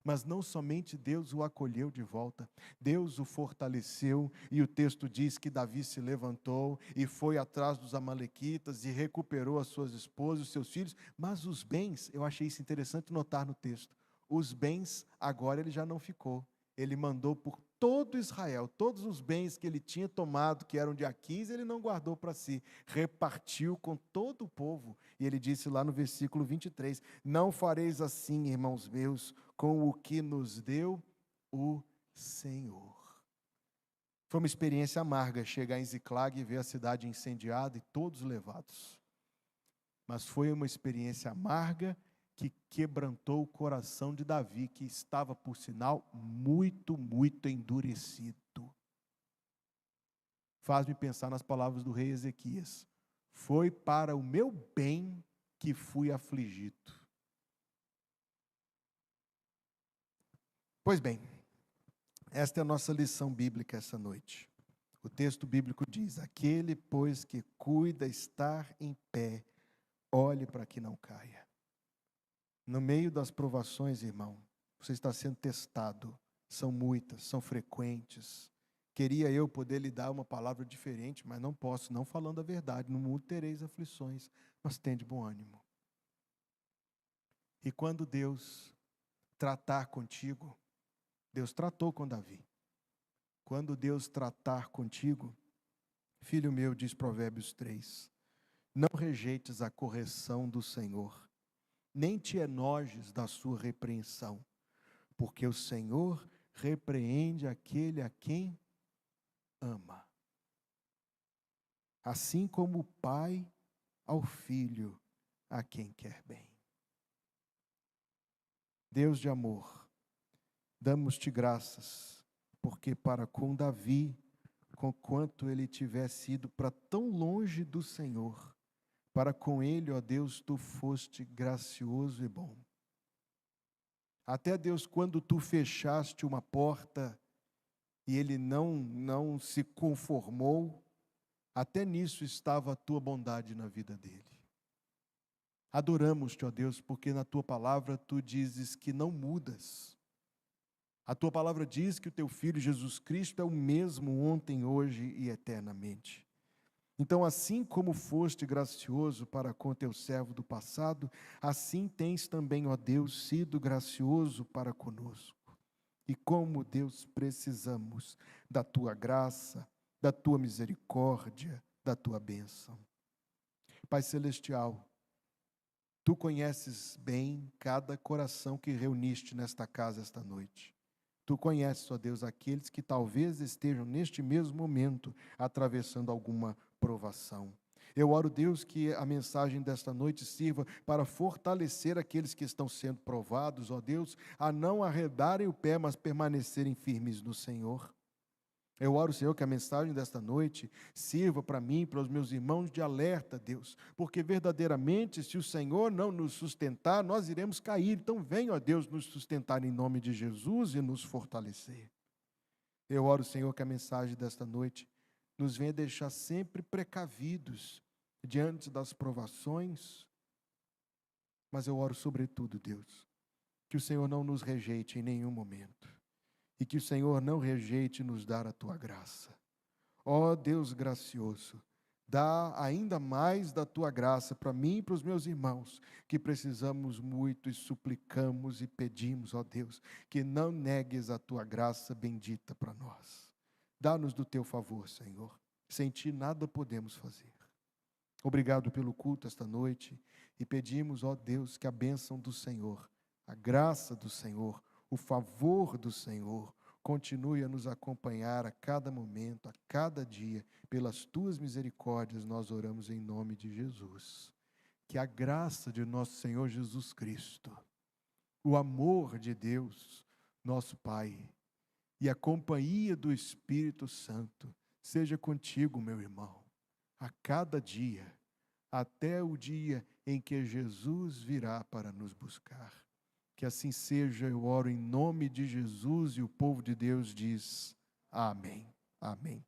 Mas não somente Deus o acolheu de volta, Deus o fortaleceu, e o texto diz que Davi se levantou e foi atrás dos amalequitas e recuperou as suas esposas, os seus filhos, mas os bens, eu achei isso interessante notar no texto, os bens agora ele já não ficou, ele mandou por todo Israel, todos os bens que ele tinha tomado, que eram de Aquis, ele não guardou para si, repartiu com todo o povo, e ele disse lá no versículo 23, não fareis assim, irmãos meus, com o que nos deu o Senhor. Foi uma experiência amarga chegar em Ziclag e ver a cidade incendiada e todos levados. Mas foi uma experiência amarga que quebrantou o coração de Davi, que estava, por sinal, muito, muito endurecido. Faz-me pensar nas palavras do rei Ezequias. Foi para o meu bem que fui afligido. Pois bem, esta é a nossa lição bíblica essa noite. O texto bíblico diz: aquele, pois, que cuida estar em pé, olhe para que não caia. No meio das provações, irmão, você está sendo testado. São muitas, são frequentes. Queria eu poder lhe dar uma palavra diferente, mas não posso, não falando a verdade. No mundo tereis aflições, mas tende bom ânimo. E quando Deus tratar contigo, Deus tratou com Davi. Quando Deus tratar contigo, filho meu, diz Provérbios 3, não rejeites a correção do Senhor, nem te enojes da sua repreensão, porque o Senhor repreende aquele a quem ama. Assim como o pai ao filho a quem quer bem. Deus de amor, damos-te graças, porque para com Davi, conquanto ele tivesse ido para tão longe do Senhor, para com ele, ó Deus, tu foste gracioso e bom. Até, Deus, quando tu fechaste uma porta e ele não se conformou, até nisso estava a tua bondade na vida dele. Adoramos-te, ó Deus, porque na tua palavra tu dizes que não mudas. A tua palavra diz que o teu Filho Jesus Cristo é o mesmo ontem, hoje e eternamente. Então, assim como foste gracioso para com teu servo do passado, assim tens também, ó Deus, sido gracioso para conosco. E como, Deus, precisamos da tua graça, da tua misericórdia, da tua bênção. Pai Celestial, tu conheces bem cada coração que reuniste nesta casa esta noite. Tu conheces, ó Deus, aqueles que talvez estejam neste mesmo momento atravessando alguma provação. Eu oro, Deus, que a mensagem desta noite sirva para fortalecer aqueles que estão sendo provados, ó Deus, a não arredarem o pé, mas permanecerem firmes no Senhor. Eu oro, Senhor, que a mensagem desta noite sirva para mim, para os meus irmãos, de alerta, Deus, porque verdadeiramente, se o Senhor não nos sustentar, nós iremos cair. Então, venha, ó Deus, nos sustentar em nome de Jesus e nos fortalecer. Eu oro, Senhor, que a mensagem desta noite nos venha deixar sempre precavidos diante das provações, mas eu oro sobretudo, Deus, que o Senhor não nos rejeite em nenhum momento. E que o Senhor não rejeite nos dar a tua graça. Ó Deus gracioso, dá ainda mais da tua graça para mim e para os meus irmãos, que precisamos muito e suplicamos e pedimos, ó Deus, que não negues a tua graça bendita para nós. Dá-nos do teu favor, Senhor. Sem ti nada podemos fazer. Obrigado pelo culto esta noite e pedimos, ó Deus, que a bênção do Senhor, a graça do Senhor, o favor do Senhor continue a nos acompanhar a cada momento, a cada dia. Pelas tuas misericórdias nós oramos em nome de Jesus. Que a graça de nosso Senhor Jesus Cristo, o amor de Deus, nosso Pai, e a companhia do Espírito Santo seja contigo, meu irmão, a cada dia, até o dia em que Jesus virá para nos buscar. Que assim seja, eu oro em nome de Jesus, e o povo de Deus diz: amém. Amém.